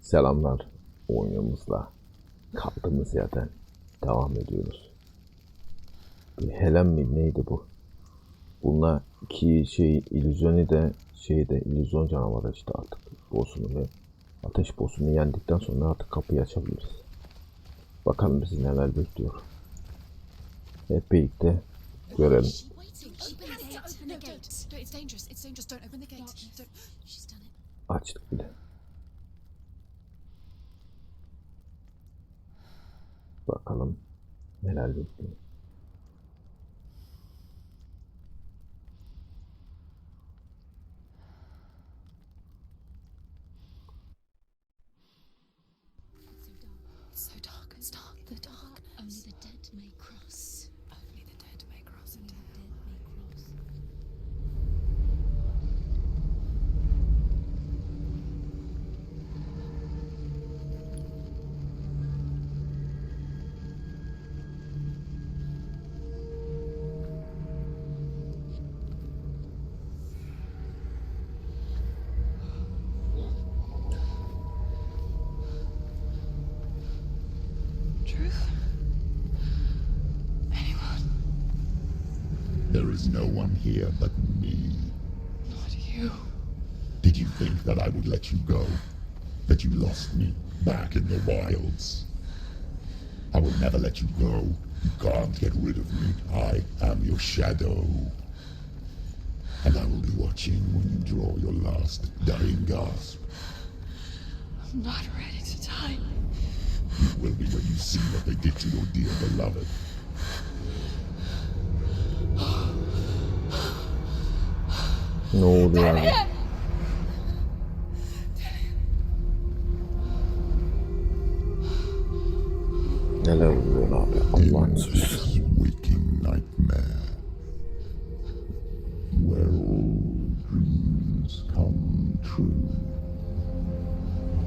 Selamlar, oyunumuzla kaldığımız yerden devam ediyoruz. Bir Helen mi neydi bu? Bununla iki illüzyonu da illüzyon canavarı işte artık boss'unu ve ateş boss'unu yendikten sonra artık kapıyı açabiliriz. Bakalım bizi neler bekliyor. Hep birlikte görelim. Açtık bile. Bakalım neler bekliyor. There is no one here but me. Not you. Did you think that I would let you go? That you lost me back in the wilds? I will never let you go. You can't get rid of me. I am your shadow. And I will be watching when you draw your last dying gasp. I'm not ready to die. You will be when you see what they did to your dear beloved. Ne oldu yani? Neler oluyor abi? Allah'ın sözü. Waking nightmare, where all dreams come true.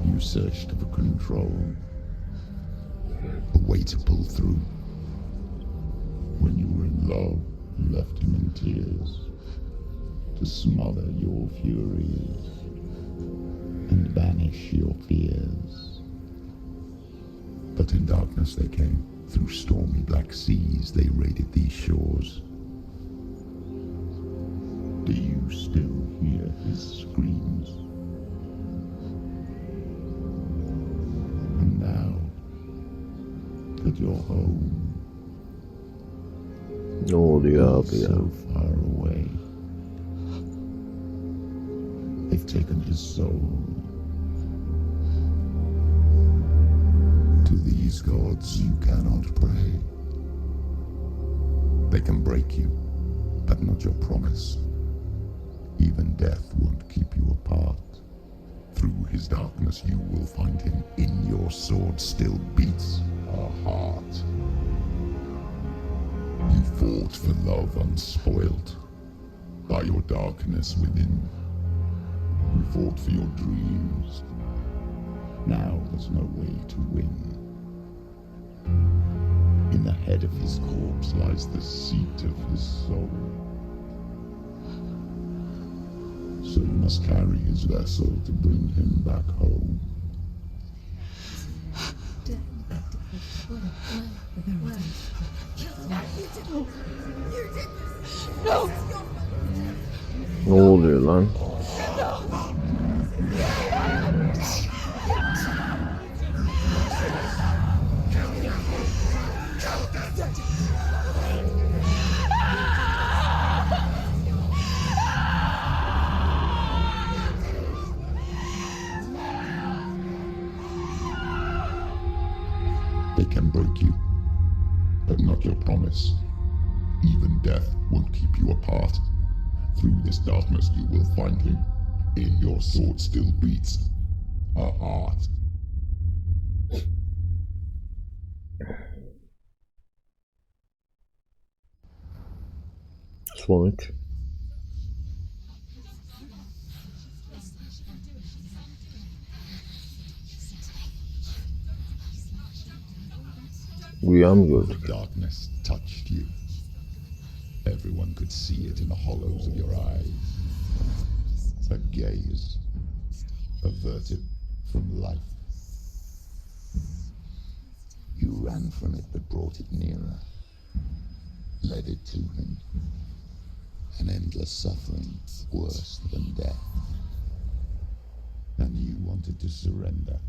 You searched for control, a way to pull through. When you were in love, you left him in tears to smother your furies and banish your fears. But in darkness they came, through stormy black seas they raided these shores. Do you still hear his screams? And now that you're home, Ne oluyor abi ya? so far away, they've taken his soul. To these gods you cannot pray. They can break you, but not your promise. Even death won't keep you apart. Through his darkness you will find him. In your sword still beats a heart. You fought for love unspoilt by your darkness within. You fought for your dreams. Now there's no way to win. In the head of his corpse lies the seat of his soul. So you must carry his vessel to bring him back home. No. Ne oluyor lan? They can break you, but not your promise. Even death won't keep you apart. Through this darkness you will find him. In your sword still beats a heart. Sonuç. Rüya mı gördük? Darkness touched you. Everyone could see it in the hollows of your eyes. A gaze, averted, from life. You ran from it but brought it nearer, led it to him. An endless suffering worse than death. And you wanted to surrender,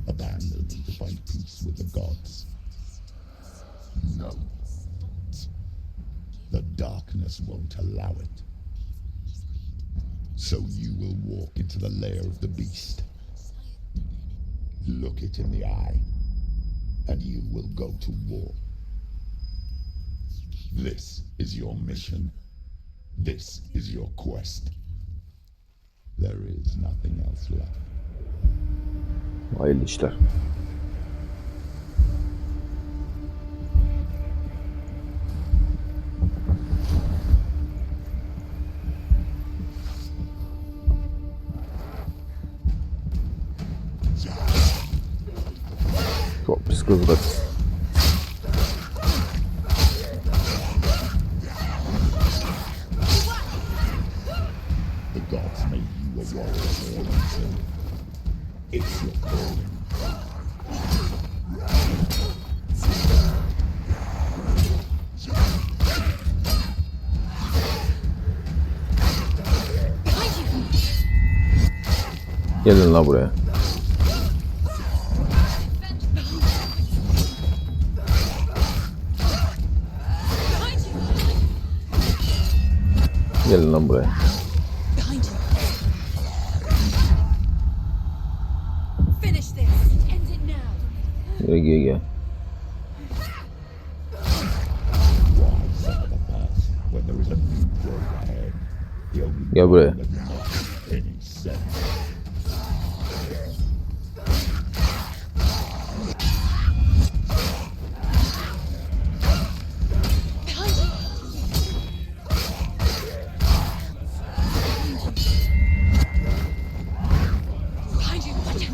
abandon to find peace with the gods. No. The darkness won't allow it. So you will walk into the lair of the beast. Look it in the eye, and you will go to war. This is your mission. This is your quest. There is nothing else left. Hayırlı işler. Çok pis kızdık. The gods made you a warrior, Oğuzhan. It's your calling. Gelin la buraya. Gelin lan buraya. Behind you. Finish this. End it now. Gel gel gel. Why suffer the past when there is a new road ahead? The only Gel buraya. one that makes any sense. Behind you. Behind you.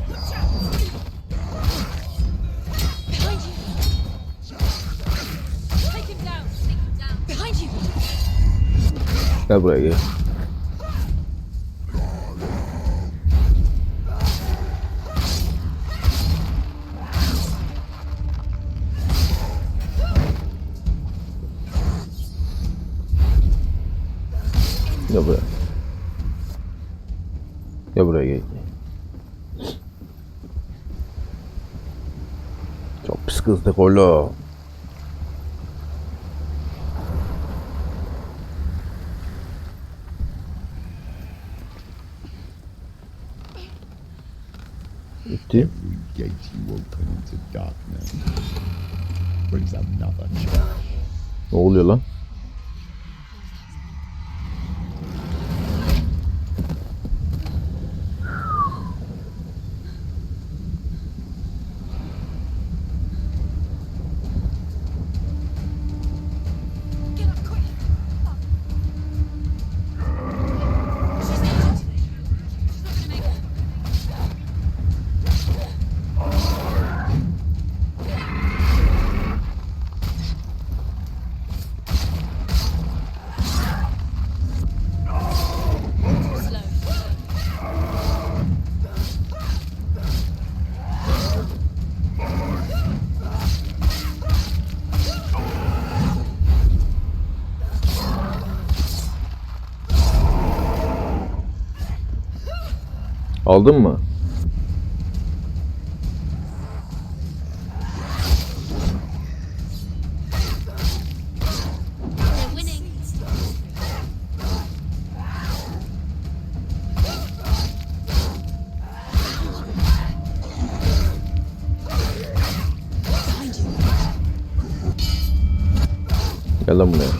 Watch out. Behind you. Take him down. Take him down. Behind you. Gel buraya gel. Gel buraya. Gel buraya gel. Çok pis kızdık oğlum. Bitti. Every gate you open into darkness brings another charge. Ne oluyor lan? Get up quick. She's injured. She's not gonna make it. Too slow. Aldın mı? We're winning. Behind you. Gel lan buraya.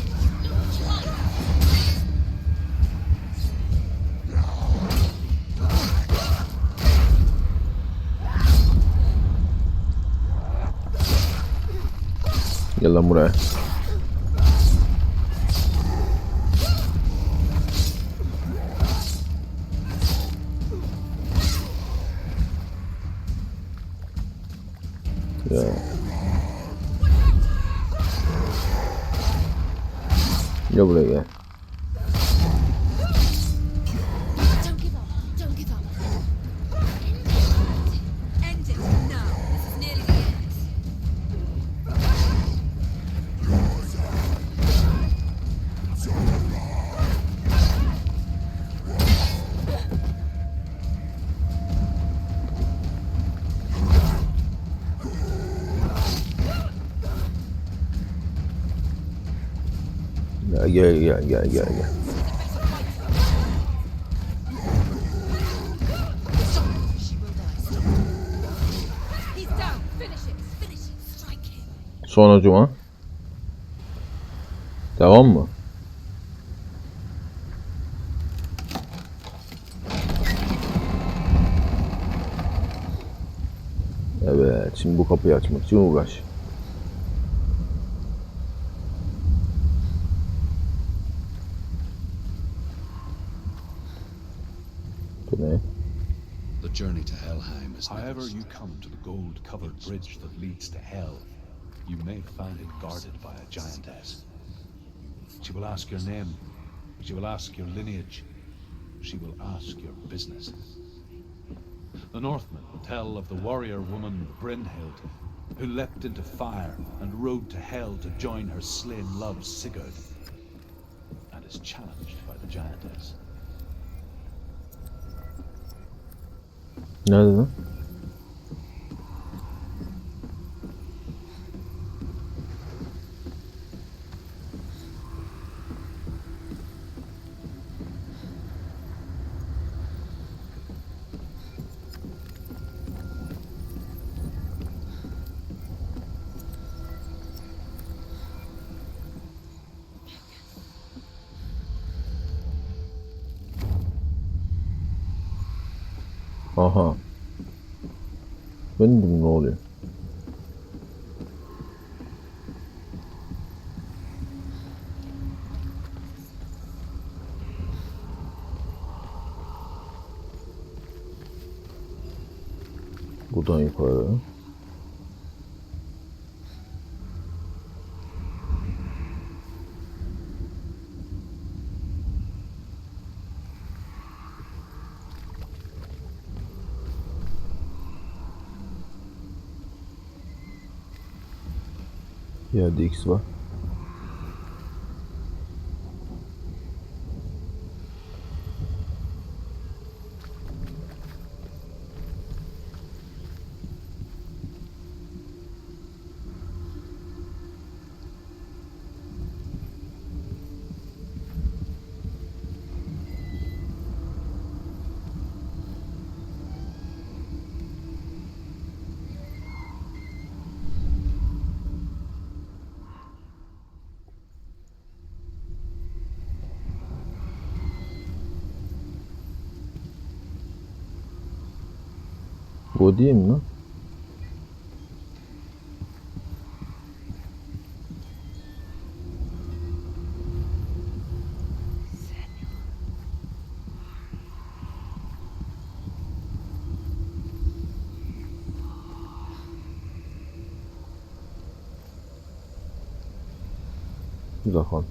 Gel lan buraya. Ya. Gel buraya gel. Don't give up. Don't give up. End it now. This is nearly the end. Gel. She will die. Stop. He's down. Finish it. Finish it. Strike him. Sonucuma. Devam mı? Evet, şimdi bu kapıyı açmak için uğraş. Bu ne? The journey to Helheim is However next. you come to the gold-covered bridge that leads to hell, you may find it guarded by a giantess. She will ask your name, she will ask your lineage, she will ask your business. The Northmen tell of the warrior woman Brynhild, who leapt into fire and rode to hell to join her slain love Sigurd, and is challenged by the giantess. Nerede lan? Aha. Ben dedim ne oluyor? Buradan yukarı. Yerde X var. Bu değil mi lan? Bir bakalım.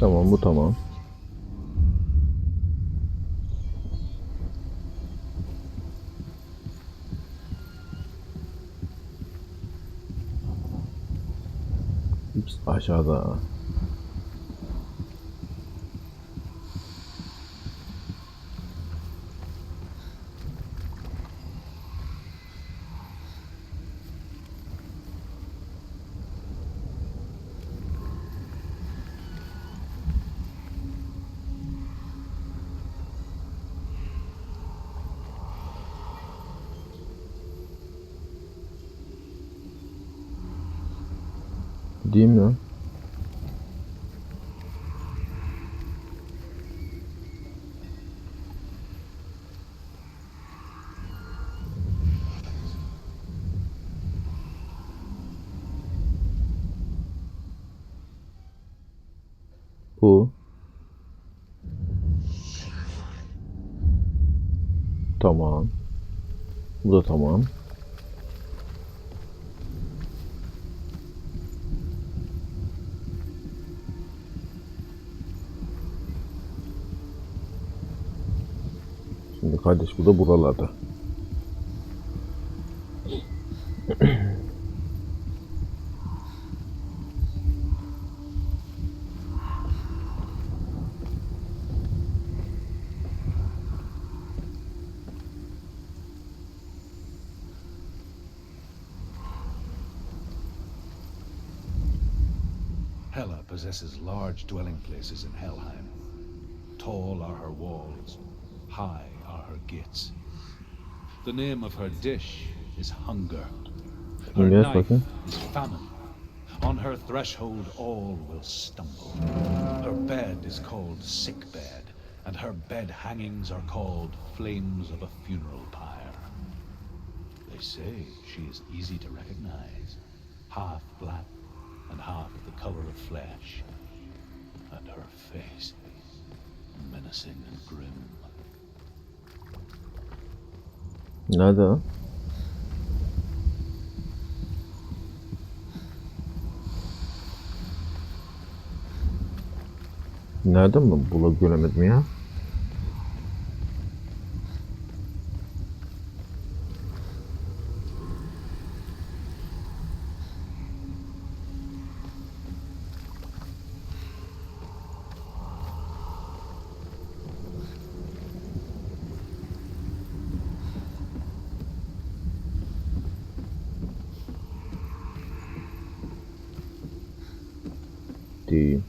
Tamam, bu tamam. X aşağıda. Değil mi lan? Bu. Tamam. Bu da tamam. Şimdi kardeş bu da buralarda. Hela possesses large dwelling places in Helheim. Tall are her walls, high are her gates. The name of her dish is hunger. Her Yes, knife bakayım. is famine. On her threshold all will stumble. Her bed is called sick bed, and her bed hangings are called flames of a funeral pyre. They say she is easy to recognize, half black and half the color of flesh, and her face menacing and grim. Nerede o? Nerede mi? Göremedim ya. Değil.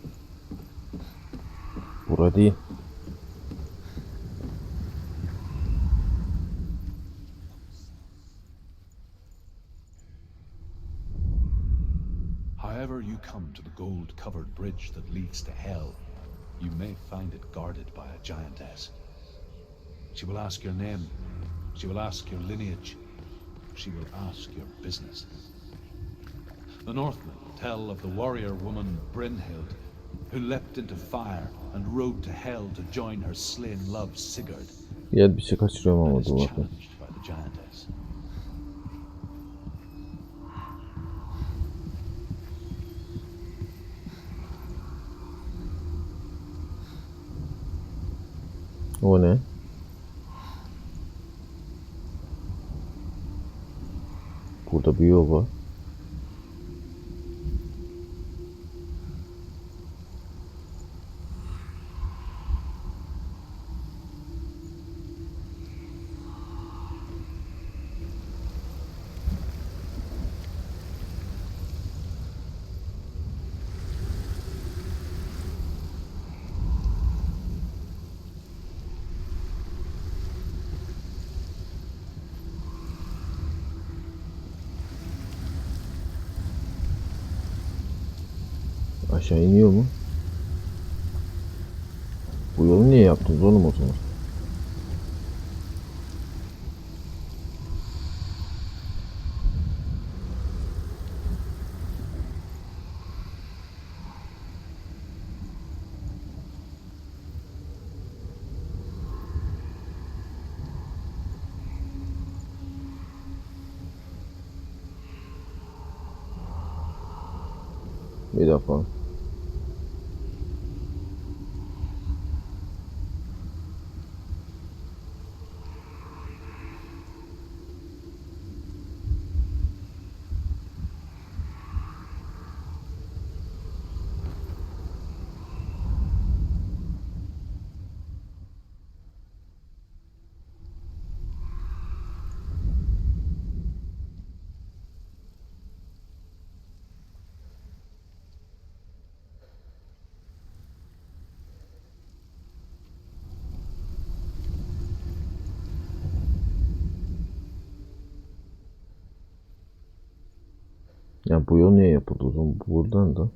Bura değil. However you come to the gold-covered bridge that leads to hell, you may find it guarded by a giantess. She will ask your name, she will ask your lineage, she will ask your business. The Northmen tell of the warrior woman Brynhild, who leapt into fire and rode to hell to join her slain love Sigurd, Ya bir şey kaçırıyorum and ama is dur bakayım. challenged by the giantess. O ne? Burada bir yol var. Aşağı iniyor mu? Bu yolu niye yaptınız oğlum o zaman? Bir dakika. Ya bu yol niye yapıldı o zaman? Buradan da.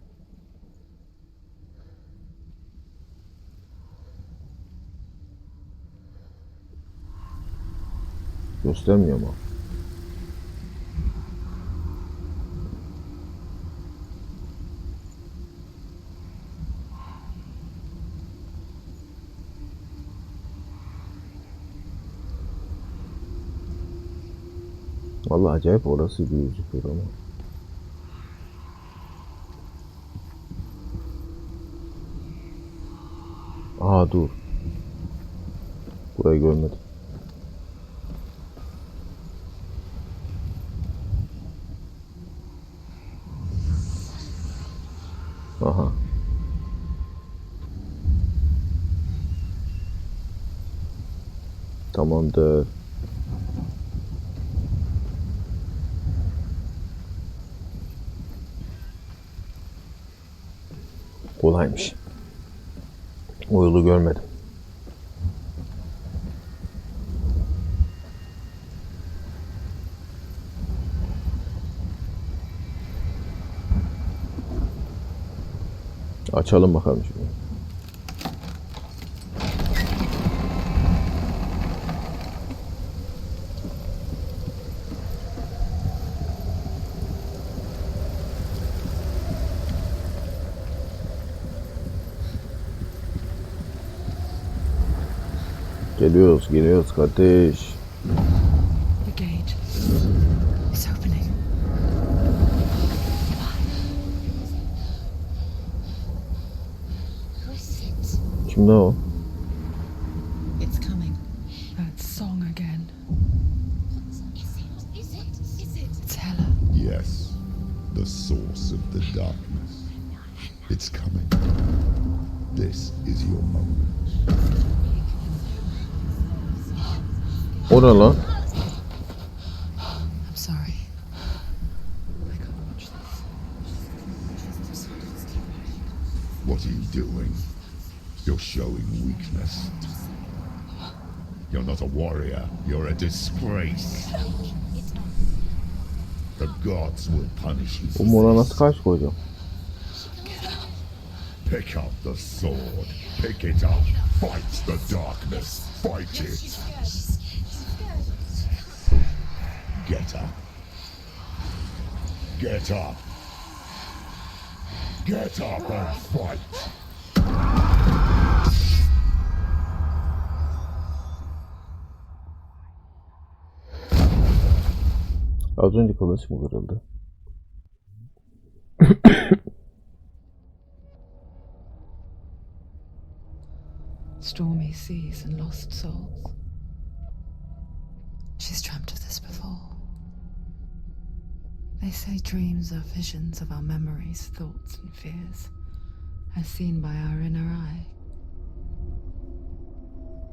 Göstermiyor mu? Vallahi acayip orası bir gözüküyor ama. Aa dur. Burayı görmedim. Aha. Tamamdır. Kolaymış. O yolu görmedim. Açalım bakalım şimdi. Geliyoruz kardeş. The gate is opening. Kimde o? It's coming. That song again. Is it? It's Hella. Yes, the source of the darkness. It's coming. This is your moment. O ne lan? I'm sorry. I can't watch this. What are you doing? You're showing weakness. You're not a warrior. You're a disgrace. The gods will punish you Bu for mora this. nasıl karşı koyacağım? Pick up the sword. Pick it up. Fight the darkness. Fight it. Get up. Get up. Get up and fight. Az önce kılıç mı kırıldı? Stormy seas and lost souls. She's dreamt of this before. They say dreams are visions of our memories, thoughts, and fears, as seen by our inner eye.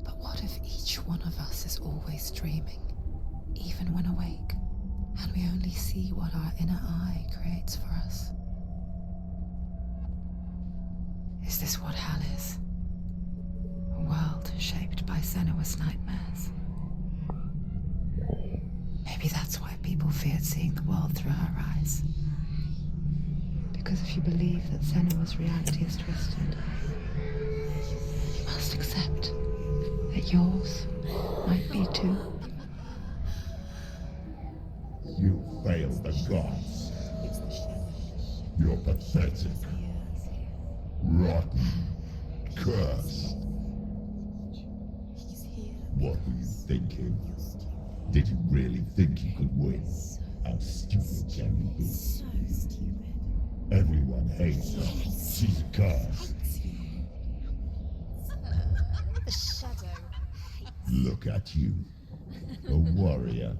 But what if each one of us is always dreaming, even when awake, and we only see what our inner eye creates for us? Is this what hell is? A world shaped by Senua's nightmares. Maybe that's why people feared seeing the world through her eyes. Because if you believe that Senua's reality is twisted, you must accept that yours might be too. You failed the gods. You're pathetic. Rotten. Cursed. What were you thinking? Did you really think you could win? How stupid can you be? So stupid. Everyone hates her. She's cursed. The shadow. Look at you. A warrior.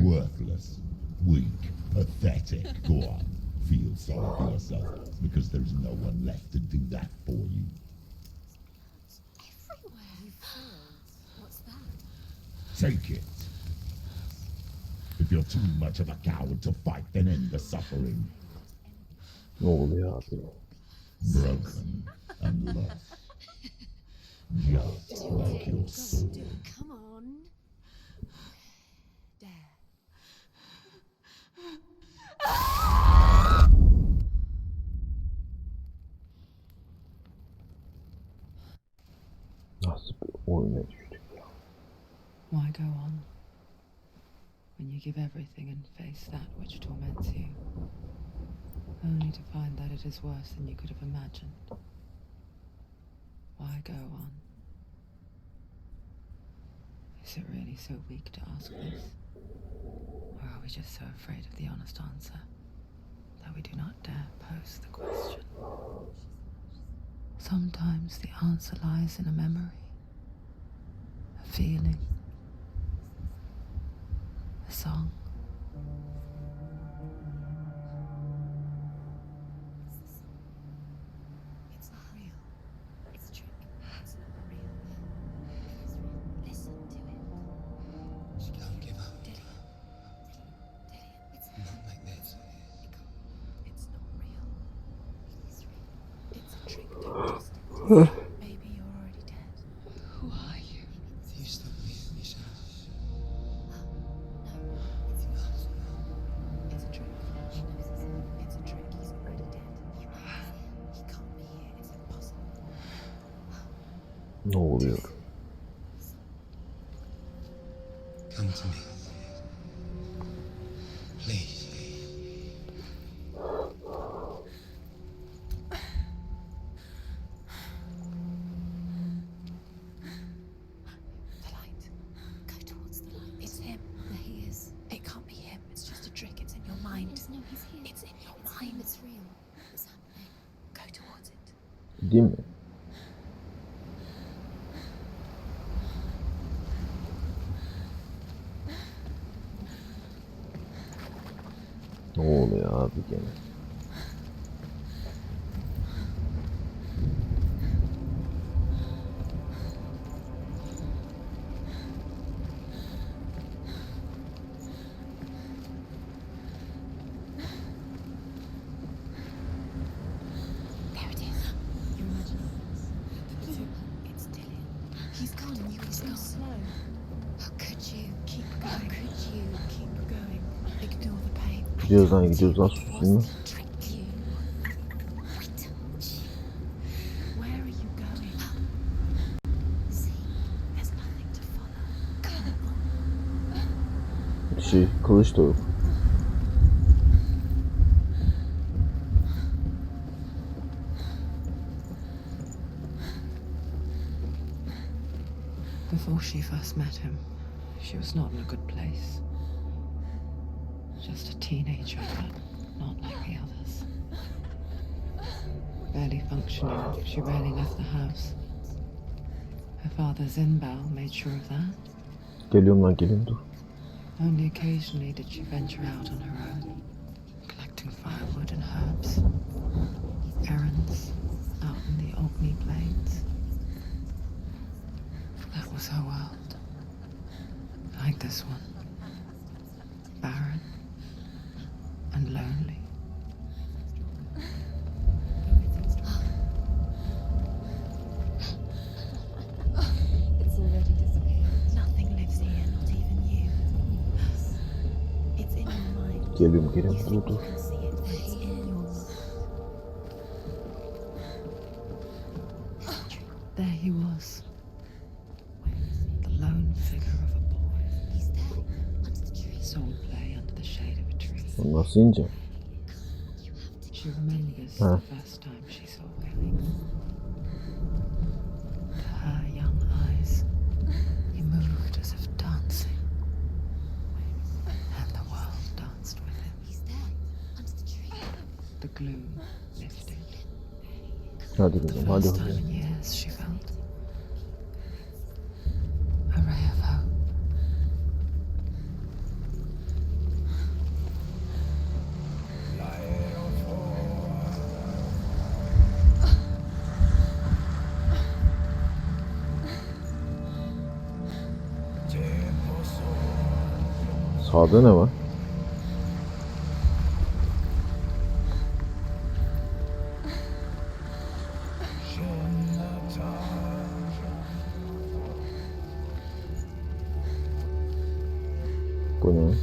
Worthless. Weak. Pathetic. Go on. Feel sorry for yourself. Because there's no one left to do that for you. Everywhere you failed. What's that? Take it. If you're too much of a coward to fight, then end the suffering. Ne oluyor abi? Broken and lost. Just like your soul. Come on. Dare. Nasıl bir oyuna düştük ya? Why go on when you give everything and face that which torments you, only to find that it is worse than you could have imagined? Why go on? Is it really so weak to ask this? Or we just so afraid of the honest answer that we do not dare pose the question? Sometimes the answer lies in a memory, a feeling, a song. It's not real. It's a trick. It's not real. It's real. Listen to it. Don't give up. Dillian. It's Not like this. It's not real. It is real. It's a trick. Don't trust it. Maybe you're already dead. Who are you? You still believe in yourself. No, it's not. It's a trick. She knows it's a trick. He's already dead. He can't be here. It's impossible. Ne oluyor? Come to me. Please. The light. Go towards the light. It's him. There he is. It can't be him. It's just a trick. It's in your mind. No, he's here. It's in your mind. It's real. It's happening. Go towards it. Değil mi? Ne oluyor abi gene? There it is. You're imagining this. It's Dillian. He's gone and you can so slow. How could you? Keep going. How could you? Keep going. Ignore the pain. Gidiyoruz lan gidiyoruz lan susayım mı? Tricked you. I told you. Where are you going? See, there's nothing to follow. Come on. Kılıç da yok. Before she first met him, she was not in a good place. Just a teenager, but not like the others. Barely functioning, she rarely left the house. Her father's in-bow made sure of that. Geliyorum lan gelin dur. Only occasionally did she venture out on her own, collecting firewood and herbs. Errands out in the Orkney Plains. That was her world. Like this one. Barren and lonely. It's already disappeared. Nothing lives here, not even you. It's in your mind. Geliyorum gelin You dur think dur. you can see it, but it's in your mind. There he was. The lone figure of a boy. He's there, under the tree. Saw him play under the shade of a tree. Lan nasıl ineceğim? She remembers Huh. the first time she saw him. To her young eyes, he moved as if dancing. And the world danced with him. He's there, under the tree. The gloom lifted. Hadi The kızım hadi first time hadi. in years she felt a ray of hope. Sağda ne var? Bu ne?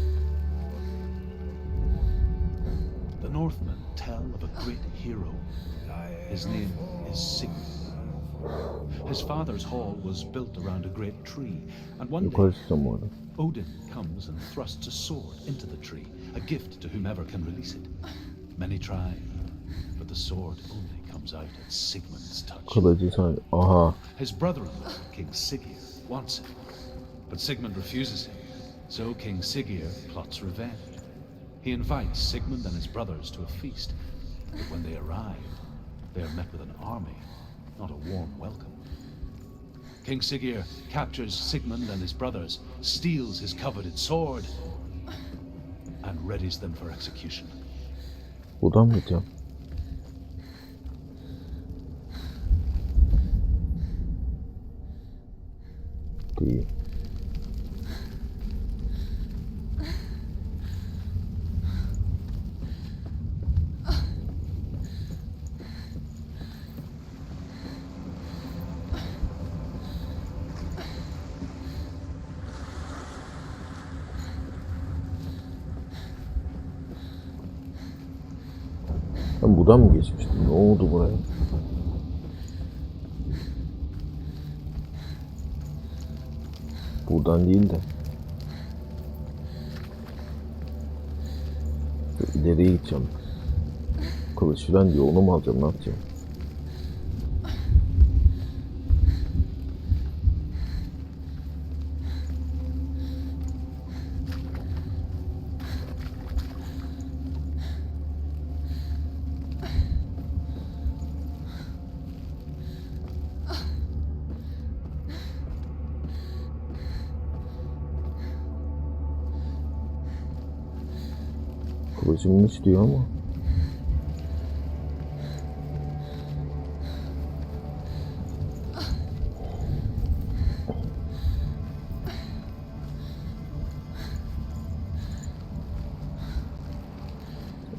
The Northmen tell of a great hero. His name is Sigmund. His father's hall was built around a great tree, and one day Yukarı çıksam bu arada. Odin comes and thrusts a sword into the tree, a gift to whomever can release it. Many try, but the sword only comes out at Sigmund's touch. Kılıcı sadece. Aha. His brother-in-law, King Siggeir, wants it, but Sigmund refuses him. So King Siggeir plots revenge. He invites Sigmund and his brothers to a feast, but when they arrive, they are met with an army, not a warm welcome. King Siggeir captures Sigmund and his brothers, steals his coveted sword, and readies them for execution. Buradan mı gideceğim? Değil. Ben buradan mı geçmiştim? Ne oldu buraya? Buradan değil de. İleriye gideceğim. Kılıç falan diyor. Onu mu alacağım? Ne yapacağım? Kılıcımız diyor ama.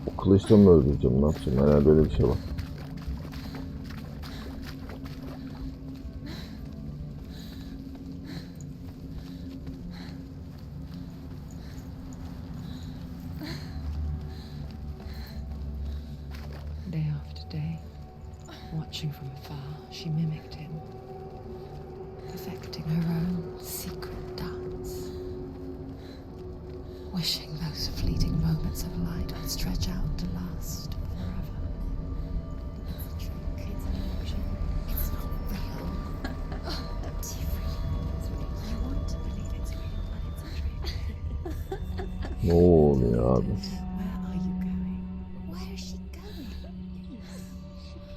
O kılıçla mı öldüreceğim? Ne yapacağım? Herhalde böyle bir şey var. Day after day, watching from afar, she mimicked him, perfecting her own secret dance, wishing those fleeting moments of light would stretch out to last forever. It's a trick. It's an illusion. It's not real. But you want to believe it's real, but it's a trick. Ne oluyor abi? Where are you going? Where is she going?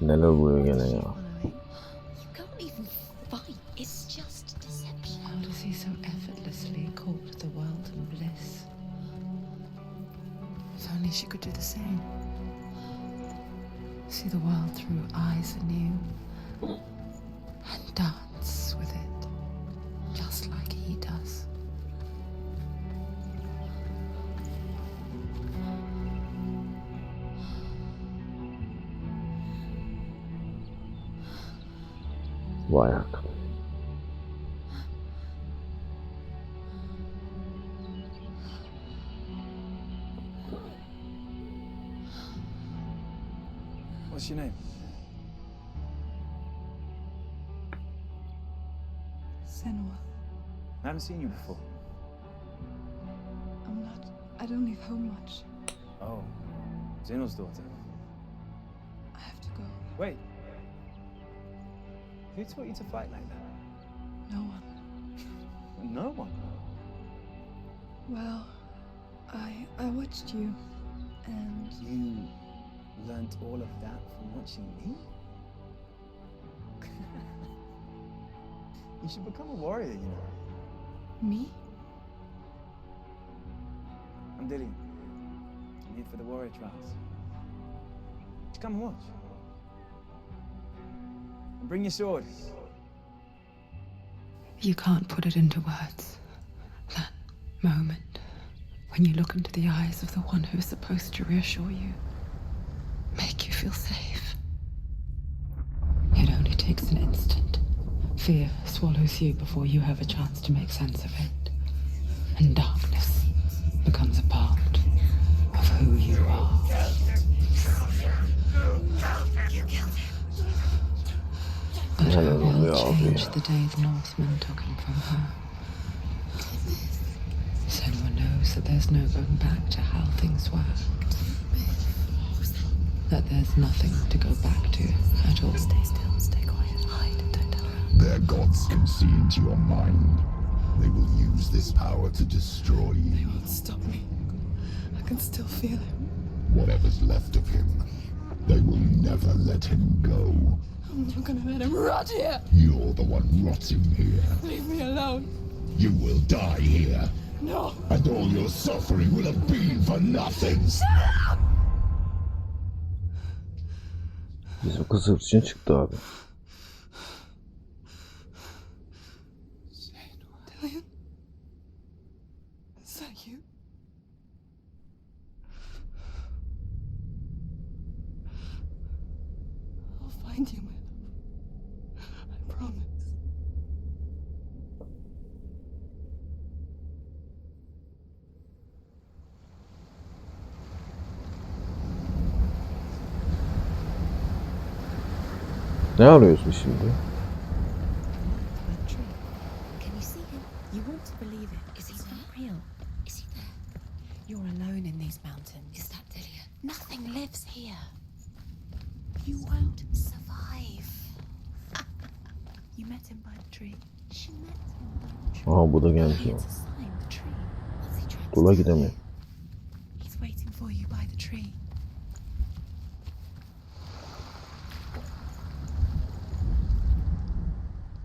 Neler buraya gene ya? You can't even fight. It's just deception. How does he so effortlessly court the world and bliss? If only she could do the same. See the world through eyes anew and dance with it, just like he does. Vay arkadaş. What's your name? Senua. I haven't seen you before. I don't leave home much. Oh, Zeno's daughter. I have to go. Wait. Who taught you to fight like that? No one. No one. Well, I watched you, and You learnt all of that from watching me? You should become a warrior, you know. me? I'm Dillian. I'm here for the warrior trials. Just come and watch. And bring your sword. You can't put it into words. That moment when you look into the eyes of the one who's supposed to reassure you, make you feel safe. It only takes an instant. Fear swallows you before you have a chance to make sense of it. And darkness becomes a part of who you are. But her world changed the day the Northmen took him from her. Senua knows that there's no going back to how things were. That there's nothing to go back to at all. Stay still, stay quiet, hide, don't tell her. Their gods can see into your mind. They will use this power to destroy you. Stop me. I can still feel him. Whatever's left of him, they will never let him go. I'm not gonna let him rot here. You're the one rotting here. Leave me alone. You will die here. No. And all your suffering will have been for nothing. Bizim kız için çıktı abi. Dillian? Is that you? I'll find you, my love. I promise. Ne arıyorsun şimdi? Can you see him? You want to believe it. Is he not real? Is he there? You're alone in these mountains. Is that Dillian? Nothing lives here. You won't survive. You met him by the tree. She met him by the tree. Aa bu da gelmiş It's ama. a sign, the tree. What's he trying to Kula say? gidemiyor. He's waiting for you by the tree.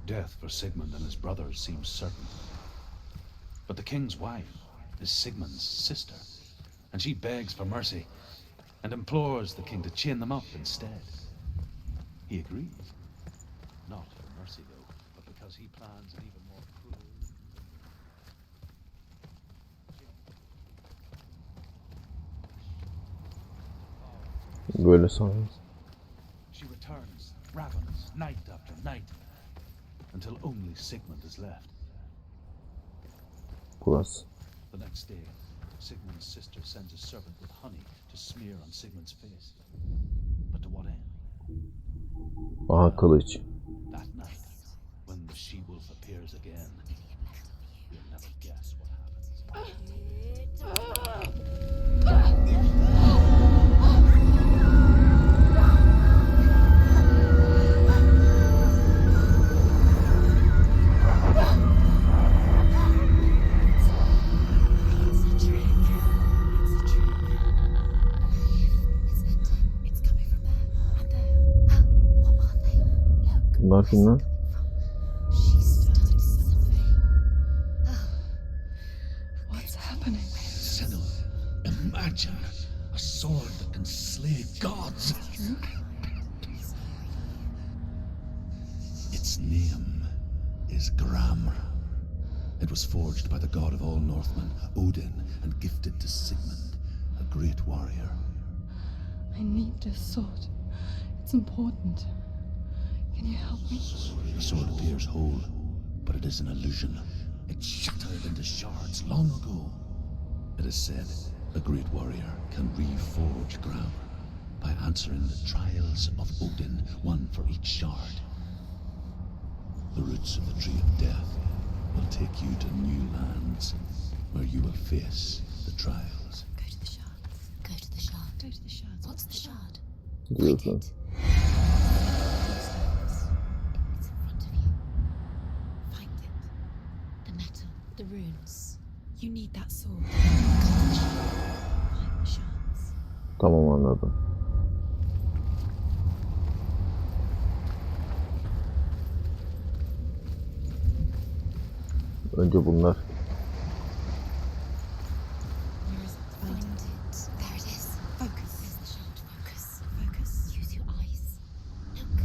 Death for Sigmund and his brothers seems certain. But the king's wife is Sigmund's sister, and she begs for mercy and implores the king to chain them up instead. He agrees. Not for mercy, though, but because he plans an even more cruel... Böyle sanırım. She returns, ravens, night after night, until only Sigmund is left. Burası. The next day, Sigmund's sister sends a servant with honey to smear on Sigmund's face. But to what end? Aha kılıç. That night, when the she-wolf appears again, you'll never guess what happens. Bunlar kim lan? What's happening? Senua, imagine a sword that can slay gods. Its name is Gramr. It was forged by the god of all Northmen, Odin, and gifted to Sigmund, a great warrior. I need this sword. It's important. Can you help me? The sword appears whole, but it is an illusion. It shattered into shards long ago. It is said a great warrior can reforge Gramr by answering the trials of Odin, one for each shard. The roots of the tree of death will take you to new lands where you will face the trials. Go to the shard. Go to the shard. Go to the shard. What's the shard? Diyorsun. It's in front of you. Find it. The metal. The runes. You need that sword. Find the shards. Tamam anladım. Önce bunlar. Where is it? Find it. There it is. Focus. There's the shard. Focus. Focus. Use your eyes. Look.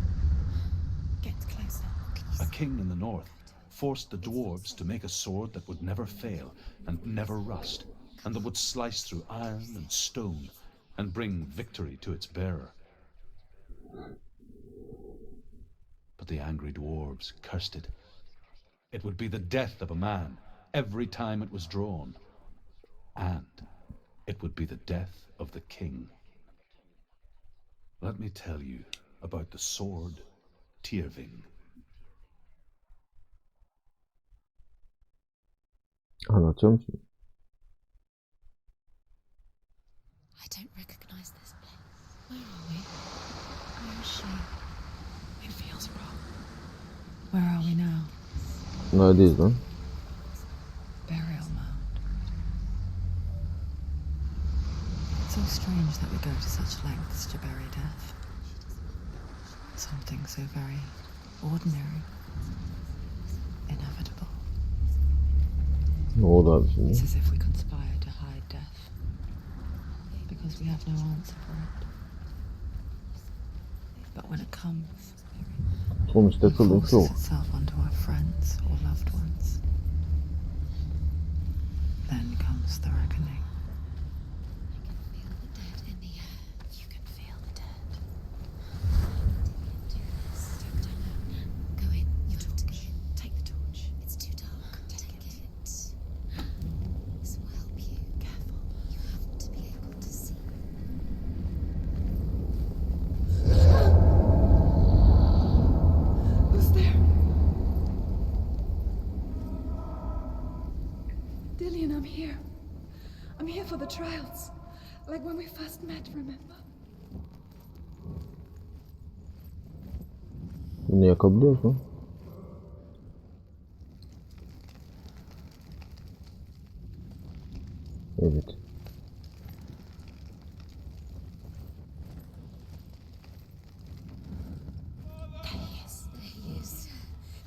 Get closer. What can you A see? king in the north forced the dwarves to make a sword that would never fail and never rust, and that would slice through iron and stone and bring victory to its bearer. But the angry dwarves cursed it. It would be the death of a man every time it was drawn, and it would be the death of the king. Let me tell you about the sword Tyrving. Anlatıyor musun? I don't recognize this place. Where are we? Where is she? It feels wrong. Where are we now? Neredeyiz lan? Burial mound. also very ordinary, inevitable. Ne oldu abi şimdi? It's as if we conspire to hide death because we have no answer for it. But when it comes, Sonuçta it kılıç o. forces itself onto our friends or loved ones. Then comes the reckoning. Feel the dead in the air. You can feel the dead. Do this. Step down now. Go in. You have to go in. Take the torch. It's too dark. Take it. This will help you. Careful. You have to be able to see. Who's there? Dillian, I'm here. I'm here for the trials. Like when we first met, remember? Bunu yakabiliyor musun? Evet. There he is. There he is.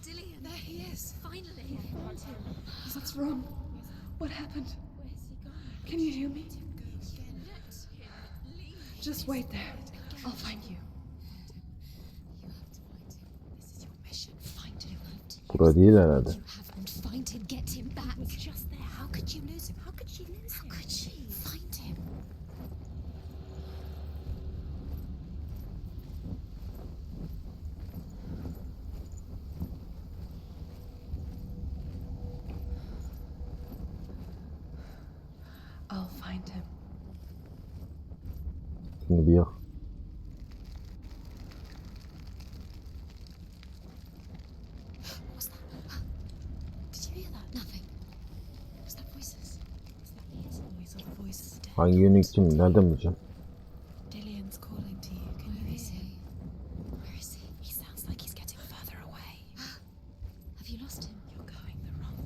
Dillian, there he is. Finally. I found him. What's wrong? What happened? Where's he gone? Can you hear me? Let him leave. Just wait there. I'll find you. You have to find him. This is your mission. Find him. Bura değil herhalde. You have and find him. Get him back. He was just there. How could you lose him? How could she lose him? How could she? Find him. I'll find him. Şimdi bir yak. What's that? Did you hear that? Nothing. Was that voices? Is that his voice or the voice of the dead? Hangi yöne gideceğim? Nereden bileceğim? Dillian's calling to you. Can you hear him? Where is he? He sounds like he's getting further away. Have you lost him? You're going the wrong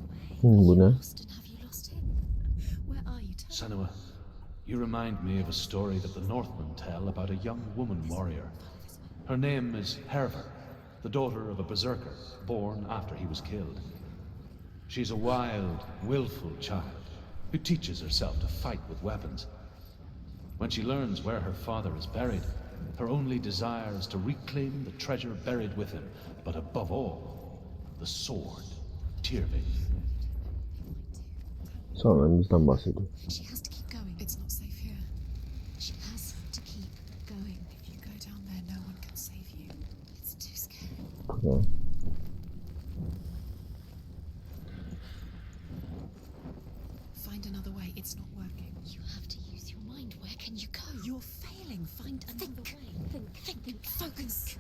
way. Bu ne? Lost and have you lost him? Where are you? Tell me. Senua, you remind me of a story that the Northmen tell about a young woman warrior. Her name is Herver, the daughter of a berserker born after he was killed. She's a wild, willful child who teaches herself to fight with weapons. When she learns where her father is buried, her only desire is to reclaim the treasure buried with him, but above all, the sword, Tyrving. Sonra bizden bahsediyor. She has to keep going. It's not safe here. She has to keep going. If you go down there, no one can save you. It's too scary. Tamam. Find another way. It's not working. You have to use your mind. Where can you go? You're failing. Find another way. Think. Focus.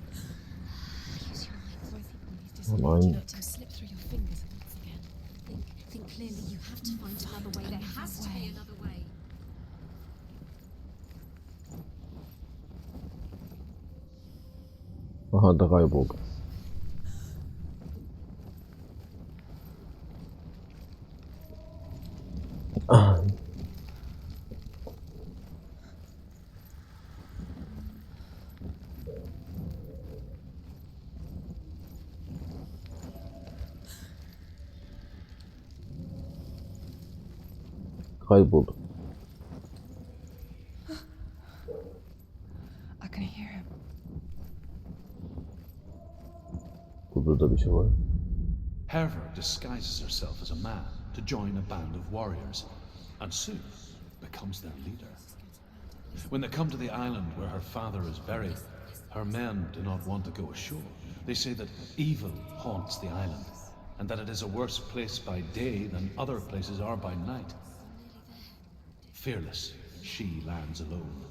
Use your mind. Where's he gone? He's Aman. disappeared. Let him slip through your fingers once again. Think clearly. You have to find another way. There has to be another way. Aha da kayboldu. Kayboldu. I can hear him. Burada da bir şey var. Herver disguises herself as a man to join a band of warriors, and soon becomes their leader. When they come to the island where her father is buried, her men do not want to go ashore. They say that evil haunts the island, and that it is a worse place by day than other places are by night. Fearless, she lands alone.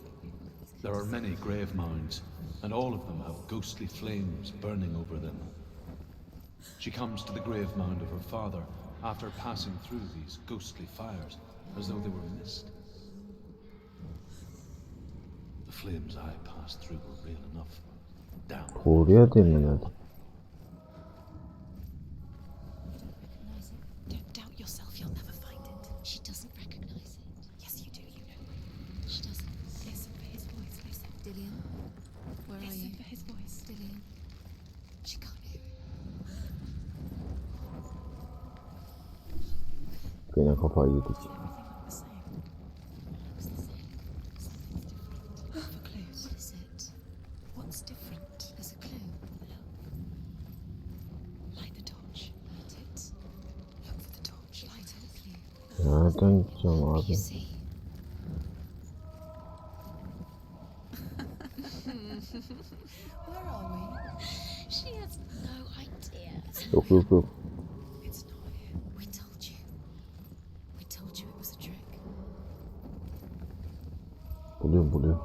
There are many grave mounds, and all of them have ghostly flames burning over them. She comes to the grave mound of her father after passing through these ghostly fires, as though they were mist. The flames I passed through were real enough. Down. Oraya deniyorlar. Don't doubt yourself. You'll never find it. She doesn't recognize it. Yes, you do. You know. She doesn't. Listen for his voice. Listen. Dillian, where are you? Listen for his voice. Dillian. She can't hear me. Gene kafayı yedik. Everything looked the same. Looks the same. Something's different. Look for clues. What is it? What's different? There's a clue. Light the torch. Light it. Look for the torch. Light it. Nereden gideceğim What do abi? you see? Where are we? She has no idea. Yok yok yok. It's not here. We told you. We told you it was a trick. Buluyorum.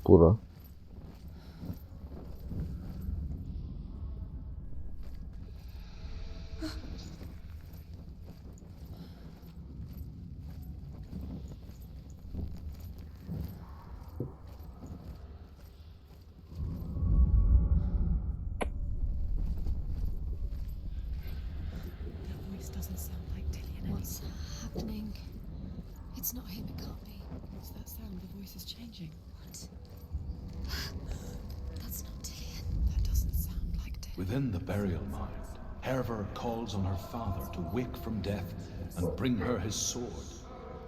Bura. That voice doesn't sound like Dillian. What's happening? It's not him, it can't be. What's that sound? The voice is changing. What? That's not Dillian. That doesn't sound like Dillian. Within the burial mound, Herver calls on her father to wake from death and bring her his sword.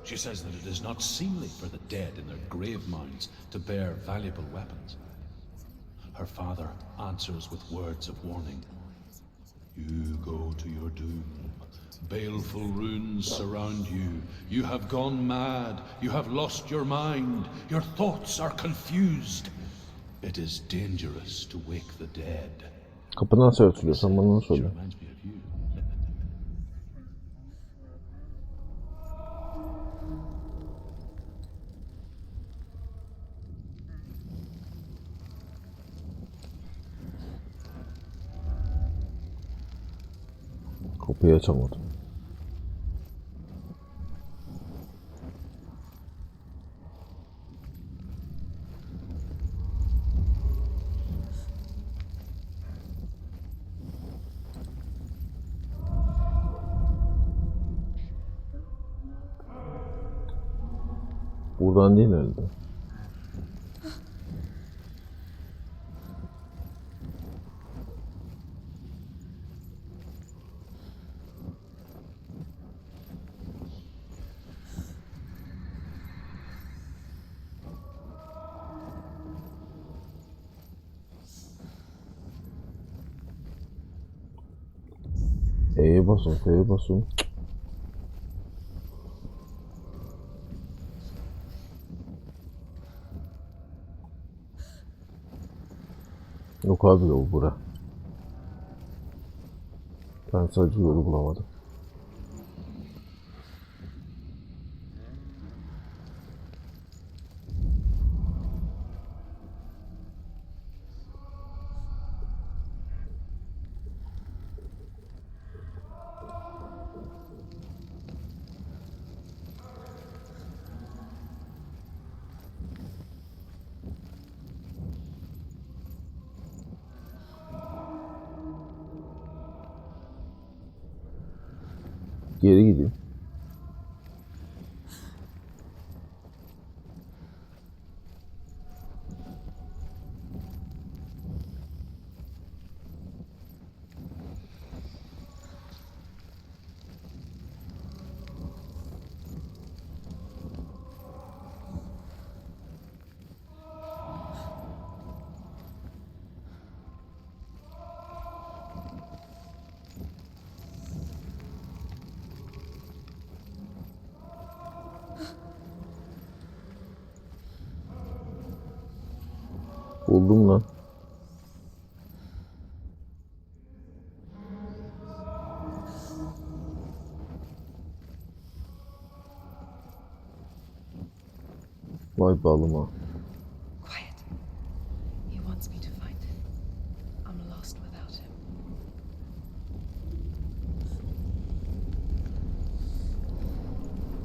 She says that it is not seemly for the dead in their grave mounds to bear valuable weapons. Her father answers with words of warning. You go to your doom. Baleful runes surround you. You have gone mad. You have lost your mind. Your thoughts are confused. It is dangerous to wake the dead. Kapı nasıl örtülüyor? Sen bana nasıl She söyle. reminds me of you. Kapıyı açamadım. Buradan değil herhalde. F'ye basın. Yok abi yol bura. Ben sadece yolu bulamadım. Geri gideyim. Buldum lan. Vay balıma. Quiet. He wants me to find him.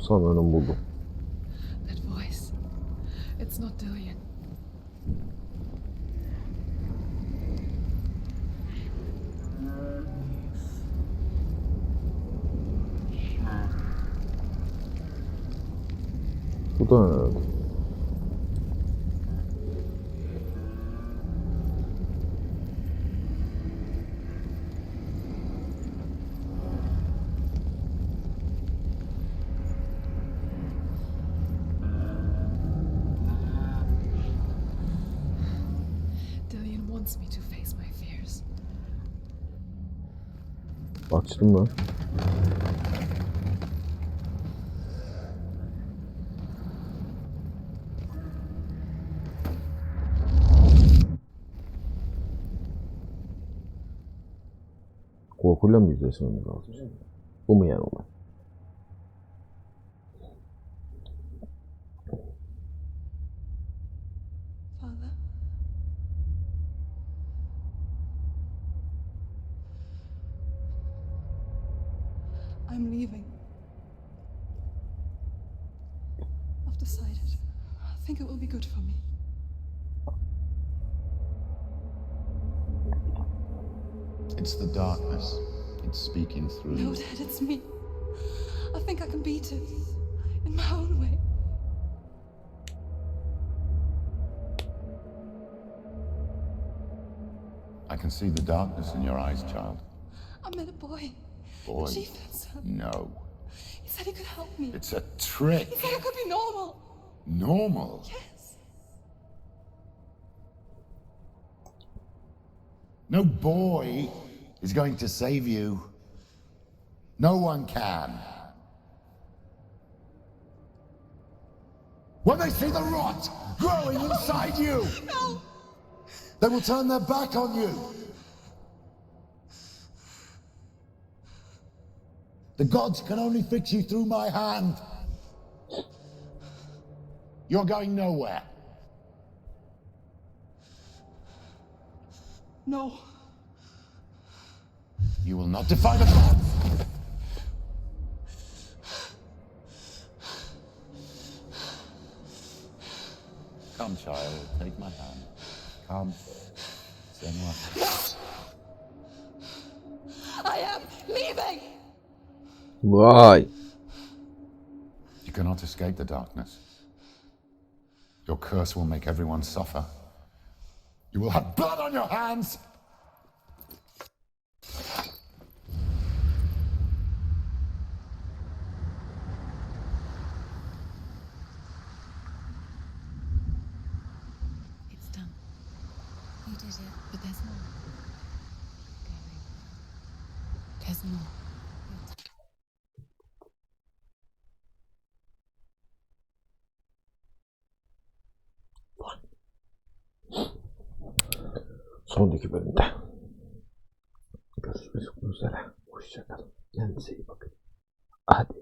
Sanırım buldum. That voice. It's not Dillian. Bu da herhalde. Dillian wants me to face my fears. Açtım lan. Korkuyla mı yüzleşmemiz lazım şimdi? Bu mu yani olay? Father? I'm leaving. I've decided. I think it will be good for me. It's the darkness. It's speaking through No, you. Dad, it's me. I think I can beat it. In my own way. I can see the darkness in your eyes, child. I met a boy. Boy. Chief Hanson. No. He said he could help me. It's a trick. He said I could be normal. Normal. Yes. No boy is going to save you. No one can. When they see the rot growing inside you, No. they will turn their back on you. The gods can only fix you through my hand. You're going nowhere. No. You will not defy the gods. Come, child, take my hand. Come. Senua. I am leaving. Vay. You cannot escape the darkness. Your curse will make everyone suffer. You will have blood on your hands. It's done. You did it, but there's more. Going. There's more. Sonraki bölümde görüşmek üzere. Hoşçakalın. Kendinize iyi bakın. Hadi.